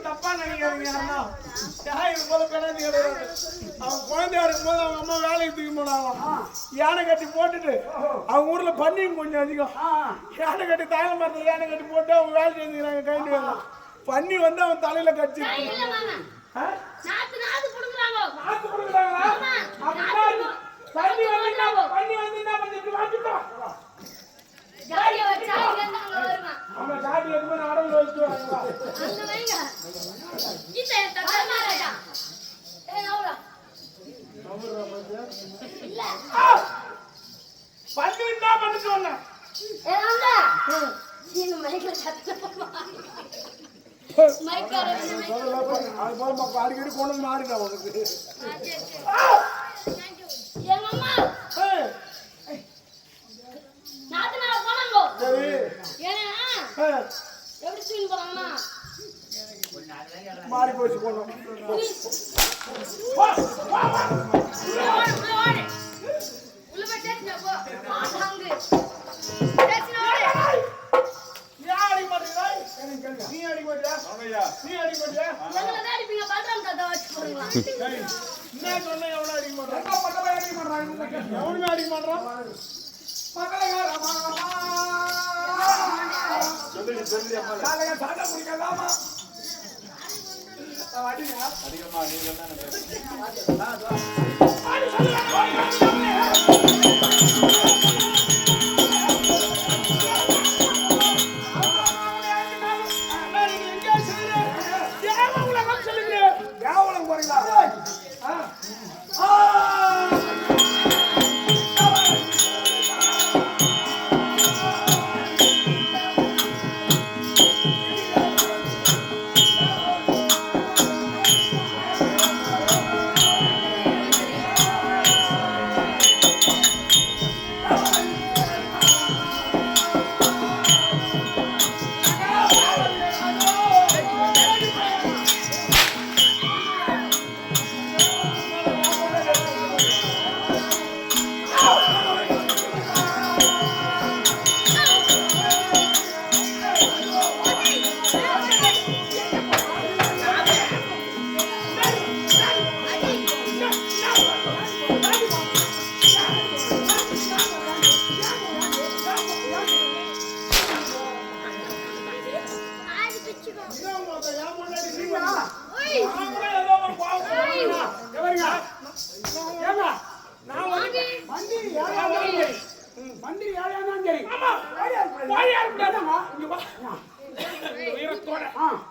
தப்பா நினைக்காதீங்க. அவன் குழந்தையா இருக்கும்போது அவங்க அம்மா வேலைக்கு தூக்கி போனாங்க. யானை கட்டி போட்டுட்டு அவங்க ஊர்ல பன்னியும் கொஞ்சம் அதிகம். யானை கட்டி தாயல மரத்துல யானை கட்டி போட்டு அவங்க வேலை செஞ்சுக்கிறாங்க. கைண்டு வேலை பன்னி வந்து அவன் தலையில கட்சி அடிக்கடி கொண்டு மாறிட்டா உனக்கு. மாறி போச்சு போனோம்.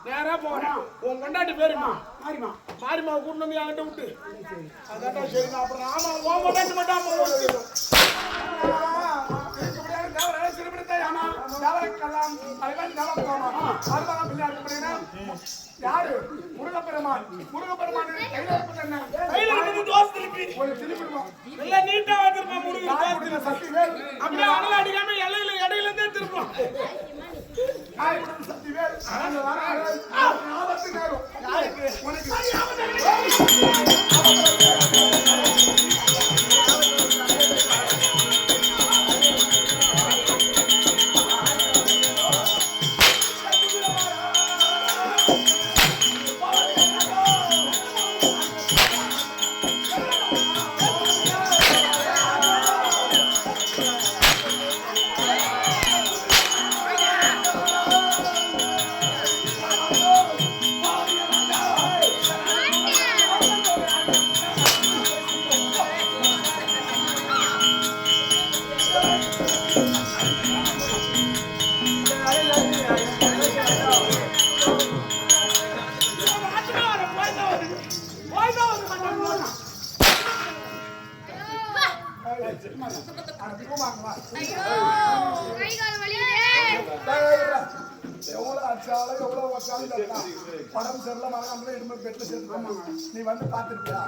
நேரா போறேன். உன் கொண்டாட்டி பேருமா மாரிமா மாரிமா கூட்டு வந்து என்கிட்ட விட்டு அதான் சரி. அப்புறம் ஆமா உன் கொண்டாட்டி மட்டும் யாரு முருகப்பெருமான். முருகப்பெருமான் நீட்டா வந்திருப்பான். முருகன் அப்படியே அடிக்காம இடையில இருந்து படம் சரியில்ல மறக்காம இடுமே பெட்ல சேர்த்து நீ வந்து பாத்துருக்கியா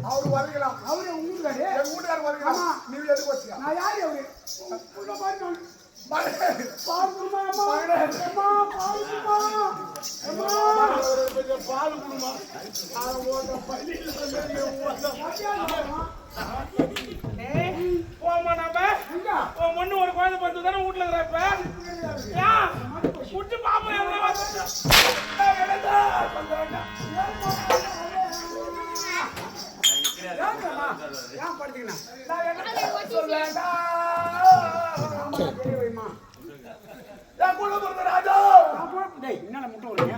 அவரு வரலாம் அவரு உங்க வீட்டுக்காரர் வரலாம் நீ எதுக்கு வச்சியா நான் யாரு அவரு பால் குடுமா ஒண்ணு ஒரு குழந்தை பத்து தானே வீட்டுல இருக்கிறப்ப விட்டு பாப்பா ராஜா என்ன முட்டை வருங்க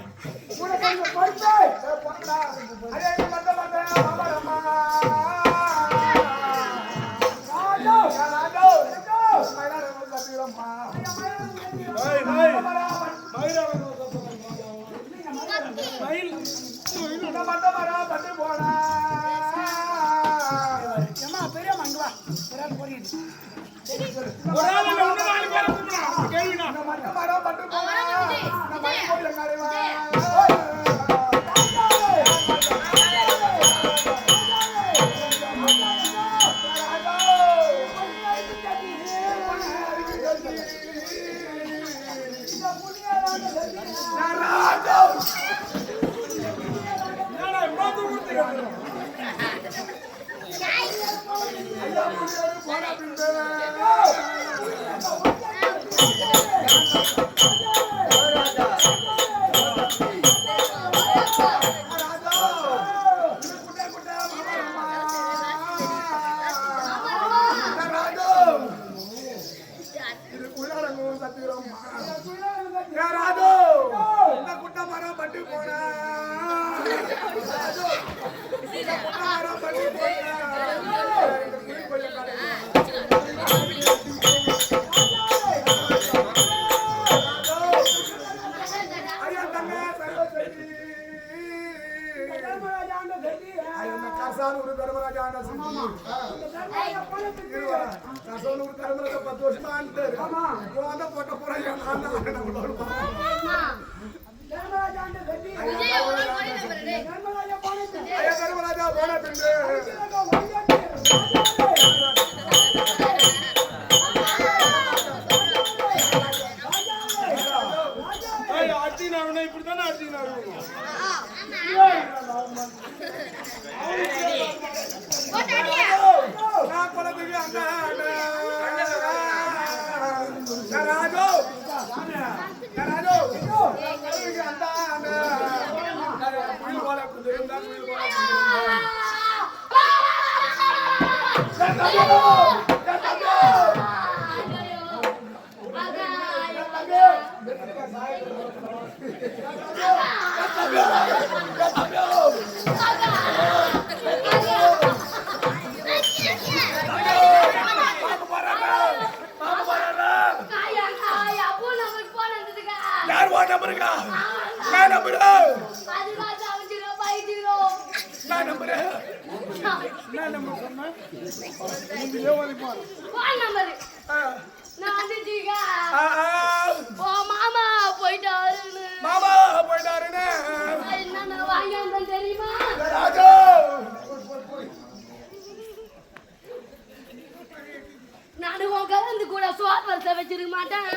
வச்சிருக்க மாட்டேன்.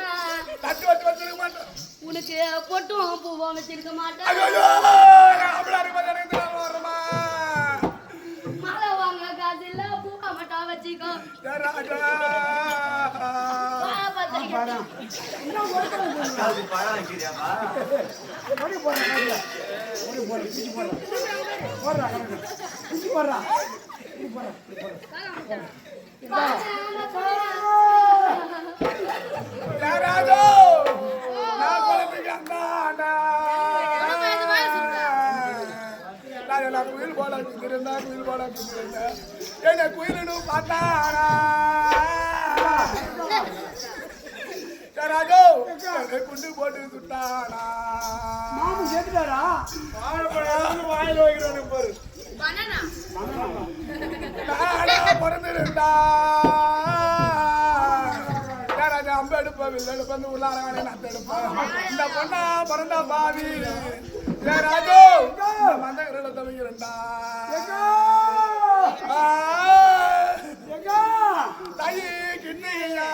தட்டு வச்சு வச்சிருக்க மாட்டேன். உனக்கு பொட்டும் பூவும் வச்சிருக்க மாட்டேன். ஐயோ அப்படியே இருக்கும்போது எனக்கு தெரியாம வருமா? மாலை வாங்க காசு இல்ல, பூவை மட்டும் வச்சுக்கோ. ராஜா குயில் போல குதிருந்தா குயில் போல குதிருந்தா என்ன குயிலு பார்த்தாரா ராஜோ குண்டு போட்டு சுட்டானா மாமு கேட்டுட்டாரா வாழைப்பழம் வாயில வைக்கிறானு பாரு பிறந்திருந்தா ராஜா அம்பு எடுப்பவில்லை எடுப்பந்து உள்ளாரே நான் எடுப்பேன் இந்த பொண்ணா பிறந்தா பாவி ராஜோ மந்த தவிக்கிறா தாயி கிண்ணியா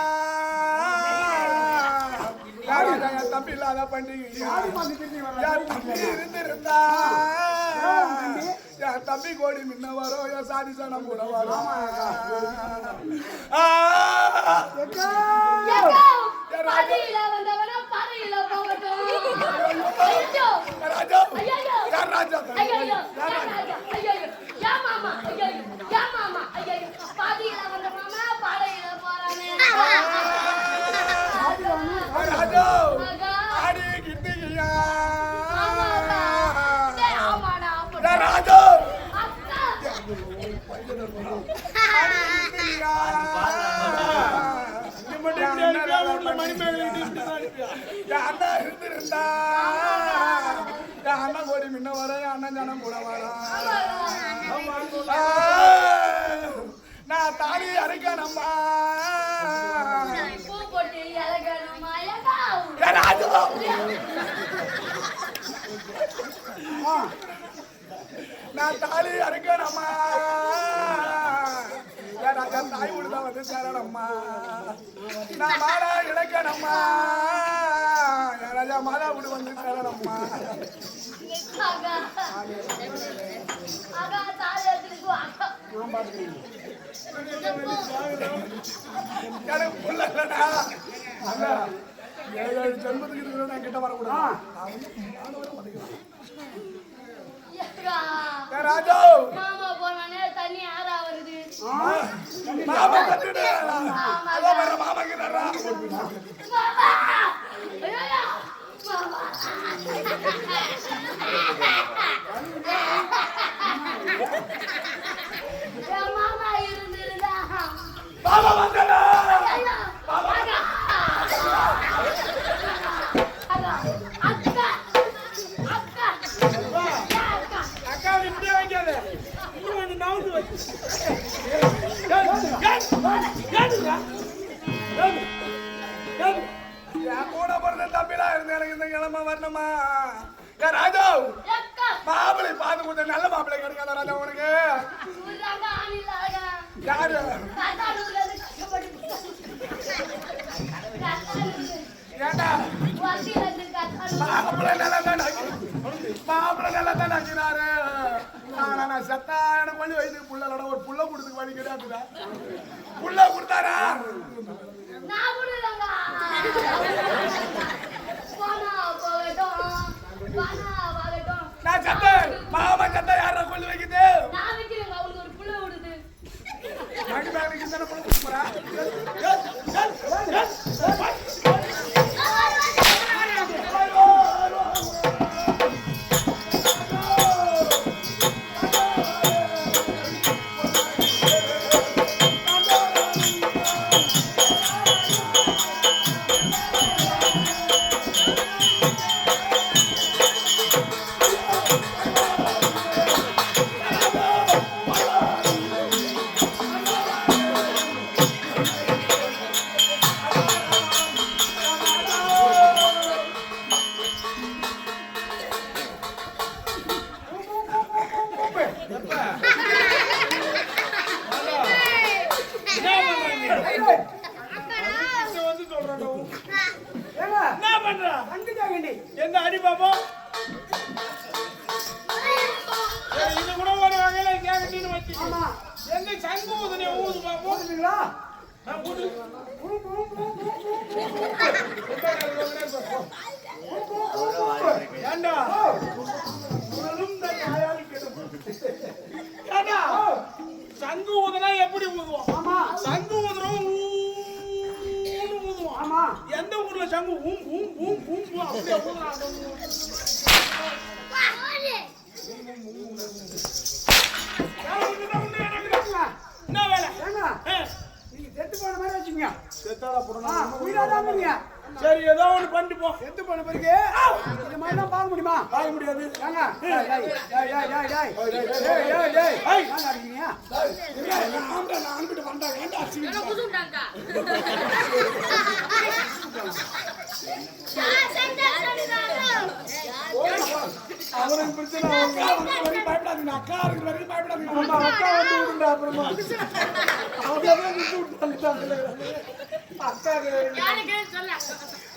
தம்பி இல்லாத பண்டிகை இருந்திருந்தா என் தம்பி கோடி முன்ன வரும் என் சாதி சனம் கூட வரும் இருந்திருந்தா அண்ணன் கோடி முன்ன வர அண்ணன் ஜனம் கூட வர நான் தாலி அரைக்கணுமா நான் தாலி அரைக்கணுமா ராஜா தாய் விடுதா வந்து சேரணும்மா நான் மாலா இழைக்கணும்மா ராஜா மாலா விடு வந்து சேரணும்மா எனக்கு புள்ள இல்லடா ஏழு ஜென்மத்துக்கு இருக்கிற நான் கிட்ட வரக்கூடாது ராஜா மாமா போனானே தண்ணி ஆறா வருது மாமா கட்டிடு அதோ வர மாமா கிட்டறா மாமா ஐயா மாமா யா மாமா இருந்திருந்தா மாமா வந்தடா மாமா அக்கா அக்கா அக்கா இப்படியே வைக்காத இன்னும் கொஞ்சம் நவுந்து வை என் கூட பிறந்த தம்பிலாம் இருந்து எனக்கு இந்த கிழமை வரணுமா ராஜா மாப்பிளை பார்த்து கொடுத்த நல்ல மாப்பிளை கிடைக்காத ராஜா உனக்கு யாரு ஏண்டா மாப்பிளை நல்லா தான் நக்கிறாரு நான் செத்தா எனக்கு வழி வயதுக்கு புள்ளலோட ஒரு புள்ள கொடுத்துக்கு வழி கிடையாதுடா புள்ள கொடுத்தாரா நான் சத்த மாமா சத்த யார கொண்டு வைக்குது மணி மேலுக்கு தானே புள்ள கொடுக்குறா போடுறா ஏண்டா ஏண்டா சங்கு ஊதுனா எப்படி ஊதுவோம்? ஆமா சங்கு ஊதுறோம் ஊதுவோம். ஆமா எந்த ஊர்ல சங்கு ஊம் ஊம் ஊம் ஊம் அப்படியே ஊதுறாங்க. என்ன வேலை? நீங்க செத்து போன மாதிரி வச்சுக்கோங்க. செத்தாடா போடணும். உயிராதான் இருங்க. சரி ஏதோ ஒன்று பண்ணிட்டு போ. செத்து போன பிறகு இந்த மாதிரிலாம் பார்க்க முடியுமா? பார்க்க முடியாது. ஏங்க டேய் ஏங்க அடிக்கிறீங்க. நான் அனுப்பிட்டு வந்தாங்க. ஏன்டா அடிச்சீங்க? என்ன குசுண்டாங்க அவனுக்கு பிரச்சனை. அவங்க பயப்படாதீங்க. அக்கா இருக்கிற வரைக்கும் பயப்படாதீங்க. அக்கா வந்து விடுண்டா அப்புறமா. அவங்க விட்டு விட்டாங்க. அக்கா யாருக்கு சொல்ல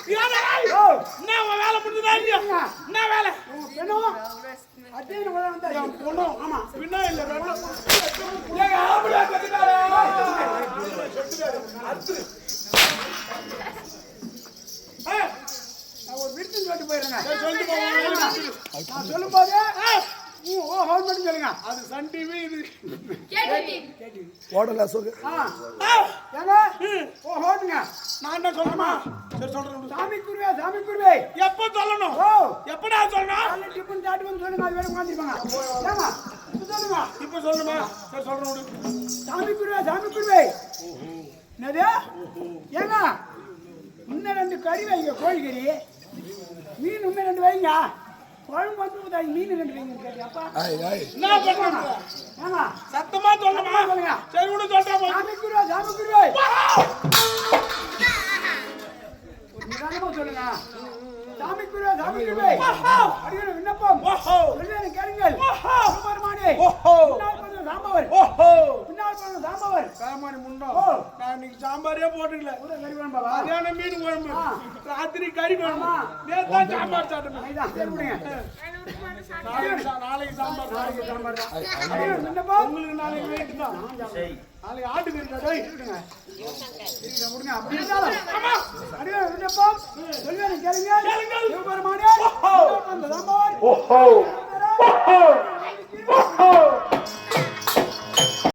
என்ன உன் வேலை முடிஞ்சதா இல்லையா? என்ன வேலை? பெண்ணும் அத்தையும் வந்தா பொண்ணும். ஆமா பின்னா இல்ல ஏங்க ஆம்பளை கத்திட்டாரே. நான் ஒரு விருத்தம் சொல்லிட்டு போயிடுறேங்க. சொல்லிட்டு போவாங்க. நான் சொல்லும்போது ஓ ஹோல் பண்ணி சொல்லுங்க. அது சன் டிவி இது கேட்டி ஓடல சொல்லு. ஏங்க ஓ ஹோடுங்க. நான் என்ன சொல்லணுமா? சரி சொல்றேன். சாமி குருவே எப்ப சொல்லணும்? ஓ எப்படா சொல்லணும்? காலைல டிஃபன் சாப்பிட்டு சொல்லுங்க. அது வேற உட்காந்துருப்பாங்க. ஏமா இப்ப சொல்லுங்க. இப்ப சொல்லணுமா? சரி சொல்றேன் விடு. சாமி குருவே என்னது? ஏங்க இன்னும் 2 கறி வைங்க. கோழிக்கறி மீன் இன்னும் 2 வைங்க. குழம்பு வந்து மீன் 2 வைங்க. கேட்டியாப்பா என்ன பண்ணுங்க? ஏங்க சத்தமா சொல்லணுமா? சொல்லுங்க. சரி விடு சொல்றேன். சாமி குருவே நிதானமா சொல்லுங்க. சாமி குருவே அடிக்கிற விண்ணப்பம் சொல்லுங்க கேளுங்கள். பெருமானே பின்னால் பண்ண சாம்பார் சாமானி முண்டோ. நான் இன்னைக்கு சாம்பாரே போட்டுக்கல. மதியானம் மீன் குழம்பு, ராத்திரி கறி குழம்பு, நேத்து சாம்பார் சாப்பிட்டேன். நாளைக்கு சாம்பார். உங்களுக்கு நாளைக்கு வெயிட் தான். நாளைக்கு ஆட்டுக்கறி கடை இருக்குங்க. கேளுங்க.